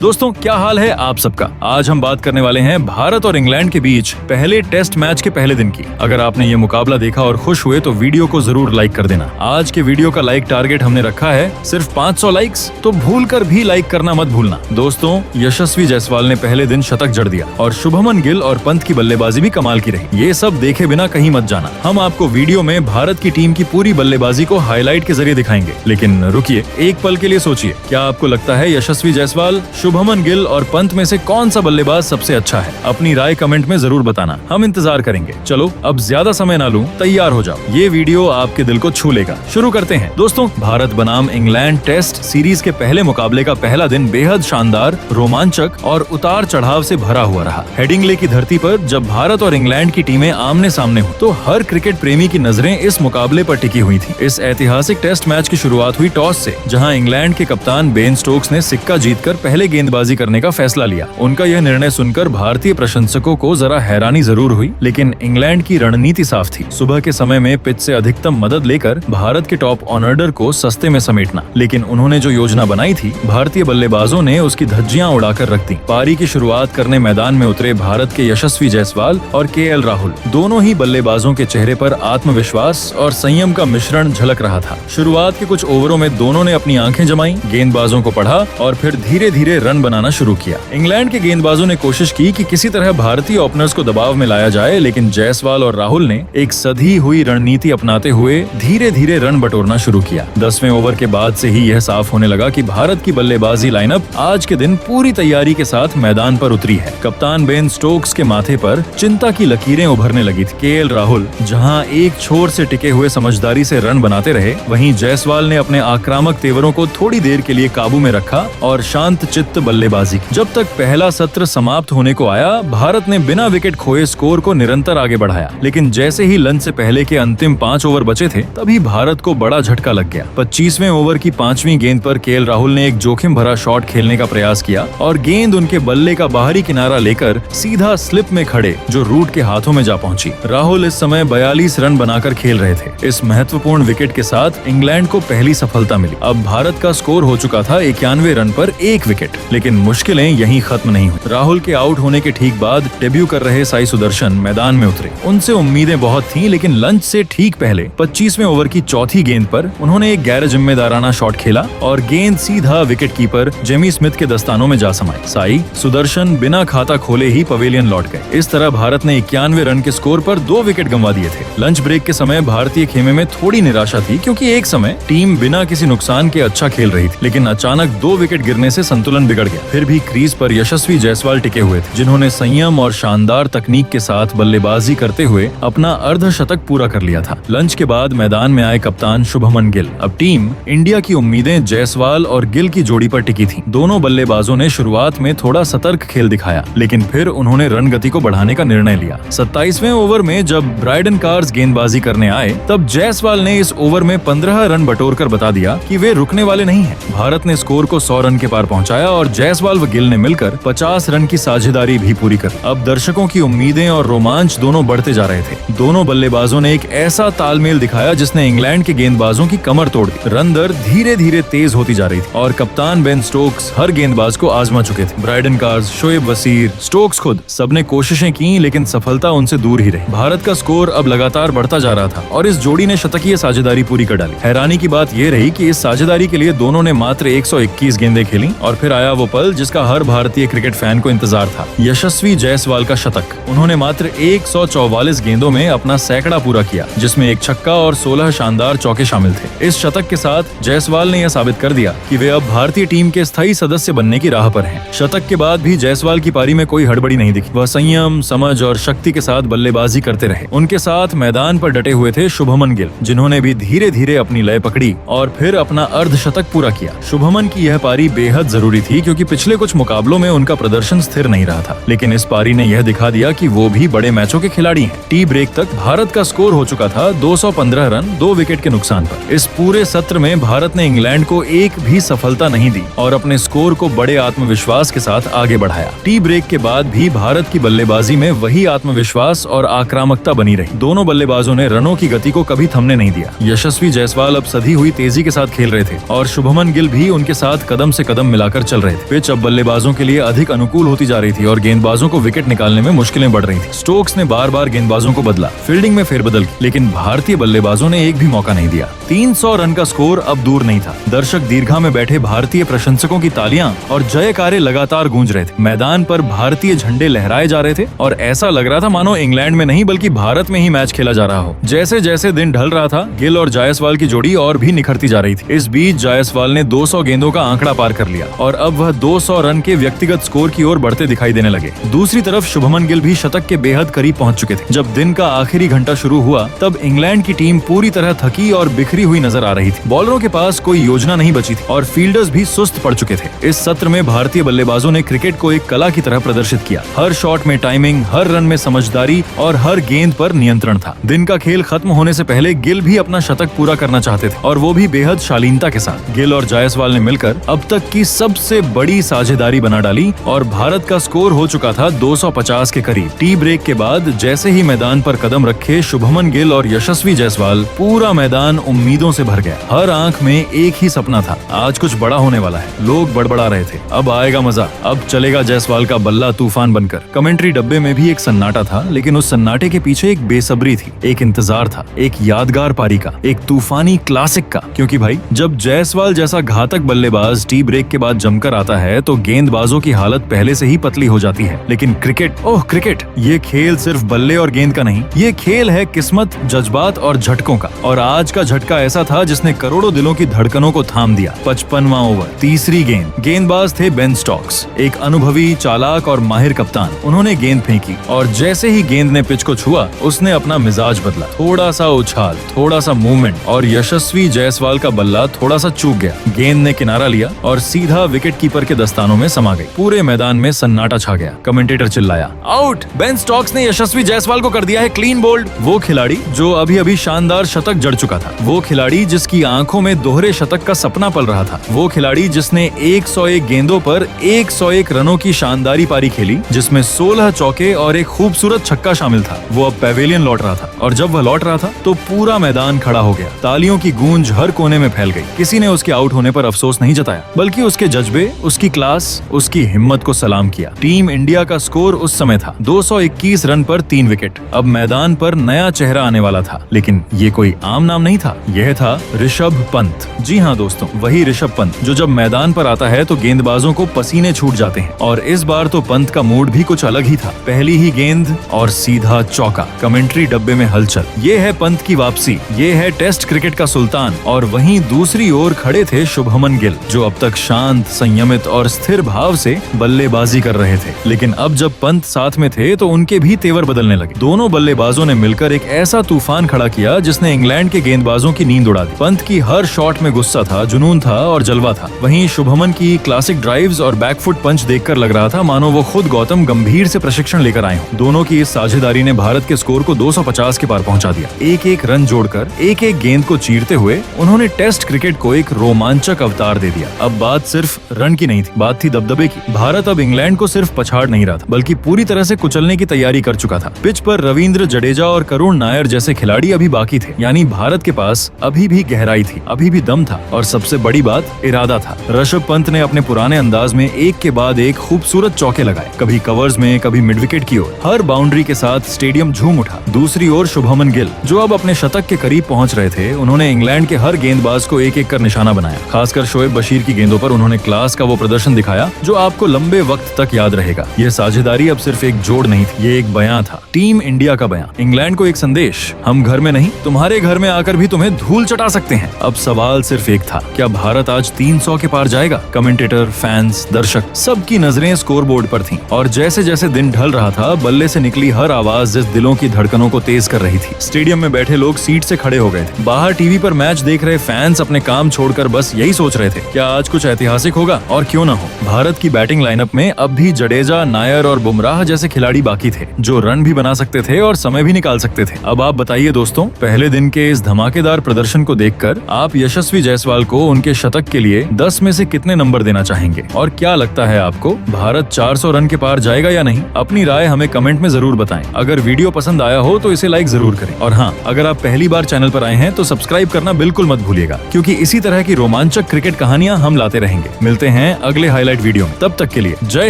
दोस्तों, क्या हाल है आप सबका। आज हम बात करने वाले हैं भारत और इंग्लैंड के बीच पहले टेस्ट मैच के पहले दिन की। अगर आपने ये मुकाबला देखा और खुश हुए तो वीडियो को जरूर लाइक कर देना। आज के वीडियो का लाइक टारगेट हमने रखा है सिर्फ 500 लाइक्स, तो भूल कर भी लाइक करना मत भूलना। दोस्तों, यशस्वी जायसवाल ने पहले दिन शतक जड़ दिया और शुभमन गिल और पंत की बल्लेबाजी भी कमाल की रही। ये सब देखे बिना कहीं मत जाना। हम आपको वीडियो में भारत की टीम की पूरी बल्लेबाजी को हाईलाइट के जरिए दिखाएंगे। लेकिन रुकिए, एक पल के लिए सोचिए, क्या आपको लगता है यशस्वी जायसवाल, शुभमन गिल और पंत में से कौन सा बल्लेबाज सबसे अच्छा है? अपनी राय कमेंट में जरूर बताना, हम इंतजार करेंगे। चलो अब ज्यादा समय ना लूं, तैयार हो जाओ। ये वीडियो आपके दिल को छू लेगा। शुरू करते हैं। दोस्तों, भारत बनाम इंग्लैंड टेस्ट सीरीज के पहले मुकाबले का पहला दिन बेहद शानदार, रोमांचक और उतार चढ़ाव से भरा हुआ रहा। हेडिंग्ले की धरती पर जब भारत और इंग्लैंड की टीमें आमने सामने हुई तो हर क्रिकेट प्रेमी की नजरें इस मुकाबले पर टिकी हुई थी। इस ऐतिहासिक टेस्ट मैच की शुरुआत हुई टॉस से, जहां इंग्लैंड के कप्तान बेन स्टोक्स ने सिक्का जीतकर पहले गेंदबाजी करने का फैसला लिया। उनका यह निर्णय सुनकर भारतीय प्रशंसकों को जरा हैरानी जरूर हुई, लेकिन इंग्लैंड की रणनीति साफ थी। सुबह के समय में पिच से अधिकतम मदद लेकर भारत के टॉप ऑर्डर को सस्ते में समेटना। लेकिन उन्होंने जो योजना बनाई थी, भारतीय बल्लेबाजों ने उसकी धज्जियां उड़ाकर रख दी। पारी की शुरुआत करने मैदान में उतरे भारत के यशस्वी जायसवाल और केएल राहुल, दोनों ही बल्लेबाजों के चेहरे पर आत्मविश्वास और संयम का मिश्रण झलक रहा था। शुरुआत के कुछ ओवरों में दोनों ने अपनी आंखें जमाई, गेंदबाजों को पढ़ा और फिर धीरे धीरे रन बनाना शुरू किया। इंग्लैंड के गेंदबाजों ने कोशिश की कि किसी तरह भारतीय ओपनर्स को दबाव में लाया जाए, लेकिन जायसवाल और राहुल ने एक सधी हुई रणनीति अपनाते हुए धीरे धीरे रन बटोरना शुरू किया। 10वें ओवर के बाद से ही यह साफ होने लगा कि भारत की बल्लेबाजी लाइनअप आज के दिन पूरी तैयारी के साथ मैदान पर उतरी है। कप्तान बेन स्टोक्स के माथे पर चिंता की लकीरें उभरने लगी थी। केएल राहुल जहां एक छोर से टिके हुए समझदारी से रन बनाते रहे, वहीं जायसवाल ने अपने आक्रामक तेवरों को थोड़ी देर के लिए काबू में रखा और शांत चित्त बल्लेबाजी। जब तक पहला सत्र समाप्त होने को आया, भारत ने बिना विकेट खोए स्कोर को निरंतर आगे बढ़ाया। लेकिन जैसे ही लंच से पहले के अंतिम 5 ओवर बचे थे, तभी भारत को बड़ा झटका लग गया। 25वें ओवर की 5वीं गेंद पर केएल राहुल ने एक जोखिम भरा शॉट खेलने का प्रयास किया और गेंद उनके बल्ले का बाहरी किनारा लेकर सीधा स्लिप में खड़े जो रूट के हाथों में जा पहुंची। राहुल इस समय 42 रन बनाकर खेल रहे थे। इस महत्वपूर्ण विकेट के साथ इंग्लैंड को पहली सफलता मिली। अब भारत का स्कोर हो चुका था 91 रन पर 1 विकेट। लेकिन मुश्किलें यहीं खत्म नहीं हुई। राहुल के आउट होने के ठीक बाद डेब्यू कर रहे साई सुदर्शन मैदान में उतरे। उनसे उम्मीदें बहुत थीं, लेकिन लंच से ठीक पहले 25वें ओवर की चौथी गेंद पर उन्होंने एक गैर जिम्मेदाराना शॉट खेला और गेंद सीधा विकेट कीपर जेमी स्मिथ के दस्तानों में जा समाई। साई सुदर्शन बिना खाता खोले ही पवेलियन लौट गए। इस तरह भारत ने 91 रन के स्कोर पर 2 विकेट गंवा दिए थे। लंच ब्रेक के समय भारतीय खेमे में थोड़ी निराशा थी, क्योंकि एक समय टीम बिना किसी नुकसान के अच्छा खेल रही थी। लेकिन अचानक 2 विकेट गिरने से संतुलन बिगड़ गया। फिर भी क्रीज पर यशस्वी जायसवाल टिके हुए थे, जिन्होंने संयम और शानदार तकनीक के साथ बल्लेबाजी करते हुए अपना अर्धशतक पूरा कर लिया था। लंच के बाद मैदान में आए कप्तान शुभमन गिल। अब टीम इंडिया की उम्मीदें जायसवाल और गिल की जोड़ी पर टिकी थी। दोनों बल्लेबाजों ने शुरुआत में थोड़ा सतर्क खेल दिखाया, लेकिन फिर उन्होंने रन गति को बढ़ाने का निर्णय लिया। 27वें ओवर में जब ब्रायडन कार्स गेंदबाजी करने आए, तब जायसवाल ने इस ओवर में 15 रन बटोरकर बता दिया कि वे रुकने वाले नहीं हैं। भारत ने स्कोर को 100 रन के पार पहुंचाया और जायसवाल व गिल ने मिलकर 50 रन की साझेदारी भी पूरी कर। अब दर्शकों की उम्मीदें और रोमांच दोनों बढ़ते जा रहे थे। दोनों बल्लेबाजों ने एक ऐसा तालमेल दिखाया जिसने इंग्लैंड के गेंदबाजों की कमर तोड़ दी। रन दर धीरे धीरे तेज होती जा रही थी और कप्तान बेन स्टोक्स हर गेंदबाज को आजमा चुके थे। Brydon Carse, Shoaib Wasir, Stokes खुद, सबने कोशिशें की, लेकिन सफलता उनसे दूर ही रही। भारत का स्कोर अब लगातार बढ़ता जा रहा था और इस जोड़ी ने शतकीय साझेदारी पूरी कर डाली। हैरानी की बात यह रही कि इस साझेदारी के लिए दोनों ने मात्र 121 गेंदें खेली और फिर आया वो पल जिसका हर भारतीय क्रिकेट फैन को इंतजार था, यशस्वी जायसवाल का शतक। उन्होंने मात्र 144 गेंदों में अपना सैकड़ा पूरा किया, जिसमें एक छक्का और 16 शानदार चौके शामिल थे। इस शतक के साथ जायसवाल ने यह साबित कर दिया कि वे अब भारतीय टीम के स्थायी सदस्य बनने की राह पर हैं। शतक के बाद भी जायसवाल की पारी में कोई हड़बड़ी नहीं दिखी। वह संयम, समझ और शक्ति के साथ बल्लेबाजी करते रहे। उनके साथ मैदान पर डटे हुए थे शुभमन गिल, जिन्होंने भी धीरे धीरे अपनी लय पकड़ी और फिर अपना अर्धशतक पूरा किया। शुभमन की यह पारी बेहद जरूरी थी, क्योंकि पिछले कुछ मुकाबलों में उनका प्रदर्शन स्थिर नहीं रहा था। लेकिन इस पारी ने यह दिखा दिया कि वो भी बड़े मैचों के खिलाड़ी हैं। टी ब्रेक तक भारत का स्कोर हो चुका था 215 रन 2 विकेट के नुकसान पर। इस पूरे सत्र में भारत ने इंग्लैंड को एक भी सफलता नहीं दी और अपने स्कोर को बड़े आत्मविश्वास के साथ आगे बढ़ाया। टी ब्रेक के बाद भी भारत की बल्लेबाजी में वही आत्मविश्वास और आक्रामकता बनी रही। दोनों बल्लेबाजों ने रनों की गति को कभी थमने नहीं दिया। यशस्वी जायसवाल अब सधी हुई तेजी के साथ खेल रहे थे और शुभमन गिल भी उनके साथ कदम से कदम मिलाकर चल रहे थे। पिच अब बल्लेबाजों के लिए अधिक अनुकूल होती जा रही थी और गेंदबाजों को विकेट निकालने में मुश्किलें बढ़ रही थी। स्टोक्स ने बार बार गेंदबाजों को बदला, फील्डिंग में फेरबदल की, लेकिन भारतीय बल्लेबाजों ने एक भी मौका नहीं दिया। 300 रन का स्कोर अब दूर नहीं था। दर्शक दीर्घा में बैठे भारतीय प्रशंसकों की तालियां और जयकारे लगातार गूंज रहे थे। मैदान पर भारतीय झंडे लहराए जा रहे थे और ऐसा लग रहा था मानो इंग्लैंड में नहीं बल्कि भारत में ही मैच खेला जा रहा हो। जैसे जैसे दिन ढल रहा था, गिल और जायसवाल की जोड़ी और भी निखरती जा रही थी। इस बीच जायसवाल ने 200 गेंदों का आंकड़ा पार कर लिया और अब वह 200 रन के व्यक्तिगत स्कोर की ओर बढ़ते दिखाई देने लगे। दूसरी तरफ शुभमन गिल भी शतक के बेहद करीब पहुंच चुके थे। जब दिन का आखिरी घंटा शुरू हुआ तब इंग्लैंड की टीम पूरी तरह थकी और बिखरी हुई नजर आ रही थी। बॉलरों के पास कोई योजना नहीं बची थी और फील्डर्स भी सुस्त पड़ चुके थे। इस सत्र में भारतीय बल्लेबाजों ने क्रिकेट को एक कला की तरह प्रदर्शित किया। हर शॉट में टाइमिंग, हर रन में समझदारी और हर गेंद पर नियंत्रण था। दिन का खेल खत्म होने से पहले गिल भी अपना शतक पूरा करना चाहते थे और वो भी बेहद शालीनता के साथ। गिल और जायसवाल ने मिलकर अब तक की सबसे बड़ी साझेदारी बना डाली और भारत का स्कोर हो चुका था 250 के करीब। टी ब्रेक के बाद जैसे ही मैदान पर कदम रखे शुभमन गिल और यशस्वी जायसवाल, पूरा मैदान उम्मीदों से भर गया। हर आंख में एक ही सपना था, आज कुछ बड़ा होने वाला है। लोग बड़बड़ा रहे थे, अब आएगा मजा, अब चलेगा जायसवाल का बल्ला तूफान बनकर। कमेंट्री डब्बे में भी एक सन्नाटा था, लेकिन उस सन्नाटे के पीछे एक बेसब्री थी, एक इंतजार था, एक यादगार पारी का, एक तूफानी क्लासिक का। क्योंकि भाई जब जायसवाल जैसा घातक बल्लेबाज टी ब्रेक के बाद जमकर आता है तो गेंदबाजों की हालत पहले से ही पतली हो जाती है। लेकिन क्रिकेट, ओह क्रिकेट, ये खेल सिर्फ बल्ले और गेंद का नहीं, ये खेल है किस्मत, जज्बात और झटकों का। और आज का झटका ऐसा था जिसने करोड़ों दिलों की धड़कनों को थाम दिया। 55वां ओवर, तीसरी गेंद। गेंदबाज थे बेन स्टोक्स, एक अनुभवी, चालाक और माहिर कप्तान। उन्होंने गेंद फेंकी और जैसे ही गेंद ने पिच को छुआ उसने अपना मिजाज बदला। थोड़ा सा उछाल, थोड़ा सा मूवमेंट और यशस्वी जायसवाल का बल्ला थोड़ा सा चूक गया। गेंद ने किनारा लिया और सीधा विकेट कीपर के दस्तानों में समा गई। पूरे मैदान में सन्नाटा छा गया। कमेंटेटर चिल्लाया, आउट! बेन स्टोक्स ने यशस्वी जायसवाल को कर दिया है क्लीन बोल्ड। वो खिलाड़ी जो अभी अभी शानदार शतक जड़ चुका था, वो खिलाड़ी जिसकी आंखों में दोहरे शतक का सपना पल रहा था, वो खिलाड़ी जिसने 101 गेंदों पर 101 रनों की शानदारी पारी खेली, जिसमें 16 चौके और एक खूबसूरत छक्का शामिल था, वो अब पैवेलियन लौट रहा था। और जब वह लौट रहा था तो पूरा मैदान खड़ा हो गया। तालियों की गूंज हर कोने में फैल गई। किसी ने उसके आउट होने पर अफसोस नहीं जताया, बल्कि उसके जज्बे, उसकी क्लास, उसकी हिम्मत को सलाम किया। टीम इंडिया का स्कोर उस समय था 221 रन पर 3 विकेट। अब मैदान पर नया चेहरा आने वाला था, लेकिन ये कोई आम नाम नहीं था, यह था ऋषभ पंत। जी हाँ दोस्तों, वही ऋषभ पंत जो जब मैदान पर आता है तो गेंदबाजों को पसीने छूट जाते हैं। और इस बार तो पंत का मूड भी कुछ अलग ही था। पहली ही गेंद और सीधा चौका। कमेंट्री डब्बे में हलचल। ये है पंत की वापसी, ये है टेस्ट क्रिकेट का सुल्तान। और वहीं दूसरी ओर खड़े थे शुभमन गिल, जो अब तक शांत, संयमित और स्थिर भाव से बल्लेबाजी कर रहे थे। लेकिन अब जब पंत साथ में थे तो उनके भी तेवर बदलने लगे। दोनों बल्लेबाजों ने मिलकर एक ऐसा तूफान खड़ा किया जिसने इंग्लैंड के गेंदबाजों की नींद उड़ा दी। पंत की हर शॉट में गुस्सा था, जुनून था और जलवा था। वहीं शुभमन की क्लासिक ड्राइव्स और बैकफुट पंच देखकर लग रहा था मानो वो खुद गौतम गंभीर से प्रशिक्षण लेकर आए हों। दोनों की इस साझेदारी ने भारत के स्कोर को 250 के पार पहुंचा दिया। एक एक रन जोड़कर, एक एक गेंद को चीरते हुए उन्होंने टेस्ट क्रिकेट को एक रोमांचक अवतार दे दिया। अब बात सिर्फ रन की नहीं थी, बात थी दबदबे की। भारत अब इंग्लैंड को सिर्फ पछाड़ नहीं रहा था, बल्कि पूरी तरह से कुचलने की तैयारी कर चुका था। पिच पर रविंद्र जडेजा और करुण नायर जैसे खिलाड़ी अभी बाकी थे, यानी भारत के पास अभी भी गहराई थी, अभी भी दम था और सबसे बड़ी बात इरादा था। ऋषभ पंत ने अपने पुराने अंदाज में एक के बाद एक खूबसूरत चौके लगाए, कभी कवर्स में, कभी मिड विकेट की ओर। हर बाउंड्री के साथ स्टेडियम झूम उठा। दूसरी ओर शुभमन गिल, जो अब अपने शतक के करीब पहुंच रहे थे, उन्होंने इंग्लैंड के हर गेंदबाज को एक एक कर निशाना बनाया। खासकर शोएब बशीर की गेंदों पर उन्होंने क्लास का वो प्रदर्शन दिखाया जो आपको लंबे वक्त तक याद रहेगा। यह साझेदारी अब सिर्फ एक जोड़ नहीं थी, ये एक बयां था, टीम इंडिया का बयां। इंग्लैंड को एक संदेश, हम घर में नहीं, तुम्हारे घर में आकर भी तुम्हें धूल चटा सकते हैं। अब सवाल सिर्फ एक था, क्या भारत आज 300 के पार जाएगा? कमेंटेटर, फैंस, दर्शक, सबकी नजरें स्कोरबोर्ड पर थीं। और जैसे जैसे दिन ढल रहा था, बल्ले से निकली हर आवाज जिस दिलों की धड़कनों को तेज कर रही थी। स्टेडियम में बैठे लोग सीट से खड़े हो गए थे। बाहर टीवी पर मैच देख रहे फैंस अपने काम छोड़कर बस यही सोच रहे थे, क्या आज कुछ ऐतिहासिक होगा? और क्यों ना हो। भारत की बैटिंग लाइनअप में अब भी जडेजा, नायर और बुमराह जैसे खिलाड़ी बाकी थे, जो रन भी बना सकते थे और समय भी निकाल सकते थे। अब आप बताइए दोस्तों, पहले दिन के इस धमाकेदार प्रदर्शन को देखकर आप यशस्वी जायसवाल को उनके शतक के लिए 10 में से कितने नंबर देना चाहेंगे? और क्या लगता है आपको, भारत 400 रन के पार जाएगा या नहीं? अपनी राय हमें कमेंट में जरूर बताएं। अगर वीडियो पसंद आया हो तो इसे लाइक जरूर करें। और हाँ, अगर आप पहली बार चैनल पर आए हैं तो सब्सक्राइब करना बिल्कुल मत भूलिएगा, क्योंकि इसी तरह की रोमांचक क्रिकेट कहानियां हम लाते रहेंगे। मिलते हैं हैं अगले हाईलाइट वीडियो में। तब तक के लिए जय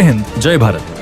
हिंद, जय भारत।